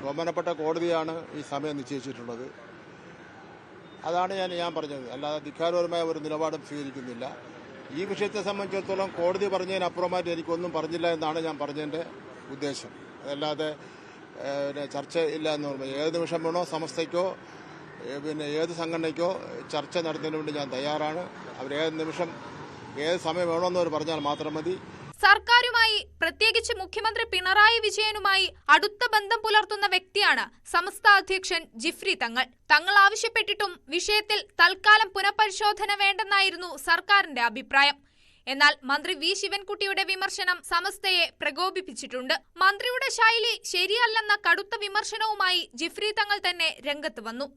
ബഹുമാനപ്പെട്ട കോടതിയാണ് ഈ സമയം നിശ്ചയിച്ചിട്ടുള്ളത്. അതാണ് ഞാൻ പറഞ്ഞത്. അല്ലാതെ ധിക്കാരപരമായ ഒരു നിലപാടും സ്വീകരിക്കുന്നില്ല. ഈ വിഷയത്തെ സംബന്ധിച്ചിടത്തോളം കോടതി പറഞ്ഞതിനപ്പുറമായിട്ട് എനിക്കൊന്നും പറഞ്ഞില്ല എന്നാണ് ഞാൻ പറഞ്ഞതിൻ്റെ ഉദ്ദേശം. അതല്ലാതെ ചർച്ച ഇല്ല എന്ന് പറയുമ്പോൾ ഏത് നിമിഷം വേണോ സമസ്തയ്ക്കോ ഏത് സംഘടനയ്ക്കോ ചർച്ച നടത്തുന്നതിന് വേണ്ടി ഞാൻ തയ്യാറാണ്. അവരേത് നിമിഷം ഏത് സമയം വേണമെന്നവർ പറഞ്ഞാൽ മാത്രം മതി. സർക്കാരുമായി, പ്രത്യേകിച്ച് മുഖ്യമന്ത്രി പിണറായി വിജയനുമായി അടുത്ത ബന്ധം പുലർത്തുന്ന വ്യക്തിയാണ് സമസ്ത അധ്യക്ഷൻ ജിഫ്രി തങ്ങൾ. തങ്ങൾ ആവശ്യപ്പെട്ടിട്ടും വിഷയത്തിൽ തൽക്കാലം പുനഃപരിശോധന വേണ്ടെന്നായിരുന്നു സർക്കാരിന്റെ അഭിപ്രായം. എന്നാൽ മന്ത്രി വി ശിവൻകുട്ടിയുടെ വിമർശനം സമസ്തയെ പ്രകോപിപ്പിച്ചിട്ടുണ്ട്. മന്ത്രിയുടെ ശൈലി ശരിയല്ലെന്ന കടുത്ത വിമർശനവുമായി ജിഫ്രി തങ്ങൾ തന്നെ രംഗത്ത് വന്നു.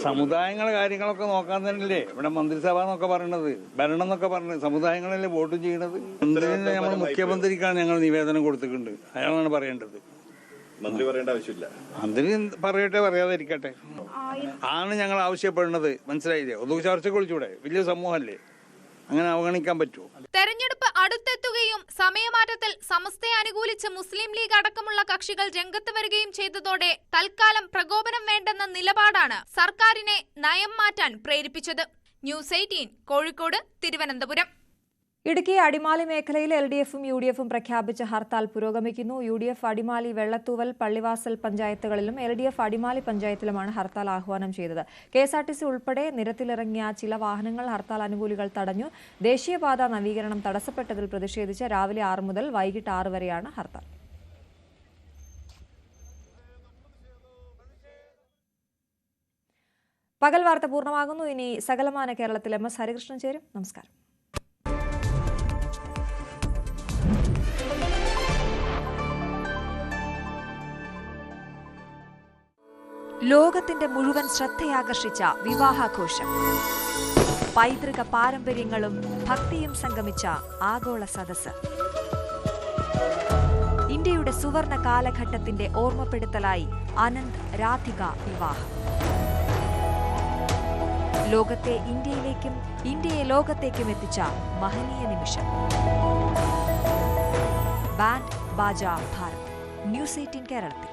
സമുദായങ്ങളെ കാര്യങ്ങളൊക്കെ നോക്കാൻ തന്നെയല്ലേ ഇവിടെ മന്ത്രിസഭ എന്നൊക്കെ പറയുന്നത്, ഭരണം എന്നൊക്കെ പറഞ്ഞത്. സമുദായങ്ങളല്ലേ വോട്ടും ചെയ്യണത്. മന്ത്രിനെ നമ്മൾ മുഖ്യമന്ത്രിക്കാണ് ഞങ്ങൾ നിവേദനം കൊടുത്തിട്ടുണ്ട്. അയാളാണ് പറയേണ്ടത്. മന്ത്രി പറയേണ്ട ആവശ്യമില്ല. മന്ത്രി പറയട്ടെ, പറയാതിരിക്കട്ടെ ആണ് ഞങ്ങൾ ആവശ്യപ്പെടുന്നത്. മനസ്സിലായില്ലേ? ഒന്നും ചർച്ചയ്ക്ക് വിളിച്ചൂടെ? വലിയ സമൂഹമല്ലേ, അങ്ങനെ അവഗണിക്കാൻ പറ്റുമോ? തെരഞ്ഞെടുപ്പ് അടുത്തെത്തുകയും സമയമാറ്റത്തിൽ സമസ്തയെ അനുകൂലിച്ച് മുസ്ലിം ലീഗ് അടക്കമുള്ള കക്ഷികൾ രംഗത്ത് വരികയും ചെയ്തതോടെ തൽക്കാലം പ്രകോപനം വേണ്ടെന്ന നിലപാടാണ് സർക്കാരിനെ നയം മാറ്റാൻ പ്രേരിപ്പിച്ചത്. ന്യൂസ് 18 കോഴിക്കോട്, തിരുവനന്തപുരം. ഇടുക്കി അടിമാലി മേഖലയിൽ LDFും UDFും പ്രഖ്യാപിച്ച ഹർത്താൽ പുരോഗമിക്കുന്നു. UDF അടിമാലി, വെള്ളത്തൂവൽ, പള്ളിവാസൽ പഞ്ചായത്തുകളിലും LDF അടിമാലി പഞ്ചായത്തിലുമാണ് ഹർത്താൽ ആഹ്വാനം ചെയ്തത്. KSRTC ഉൾപ്പെടെ നിരത്തിലിറങ്ങിയ ചില വാഹനങ്ങൾ ഹർത്താൽ അനുകൂലികൾ തടഞ്ഞു. ദേശീയപാത നവീകരണം തടസ്സപ്പെട്ടതിൽ പ്രതിഷേധിച്ച് രാവിലെ 6 മുതൽ വൈകിട്ട് 6 വരെയാണ് ഹർത്താൽ. പകൽ വാർത്ത പൂർണ്ണമാകുന്നു. ഇനി സകലമാന കേരളത്തിൽ MS ഹരികൃഷ്ണൻ ചേരും. നമസ്കാരം. ലോകത്തിന്റെ മുഴുവൻ ശ്രദ്ധയാകർഷിച്ച വിവാഹാഘോഷം, പൈതൃക പാരമ്പര്യങ്ങളും ഭക്തിയും സംഗമിച്ച ആഗോള സദസ്സ്, ഇന്ത്യയുടെ സുവർണ കാലഘട്ടത്തിന്റെ ഓർമ്മപ്പെടുത്തലായി അനന്ത് രാധിക വിവാഹം. ലോകത്തെ ഇന്ത്യയിലേക്കും ഇന്ത്യയെ ലോകത്തേക്കും എത്തിച്ച മഹനീയ നിമിഷം. ബാൻഡ് ബാജ ഭാരത്. ന്യൂസ് 18 കേരളത്തിൽ.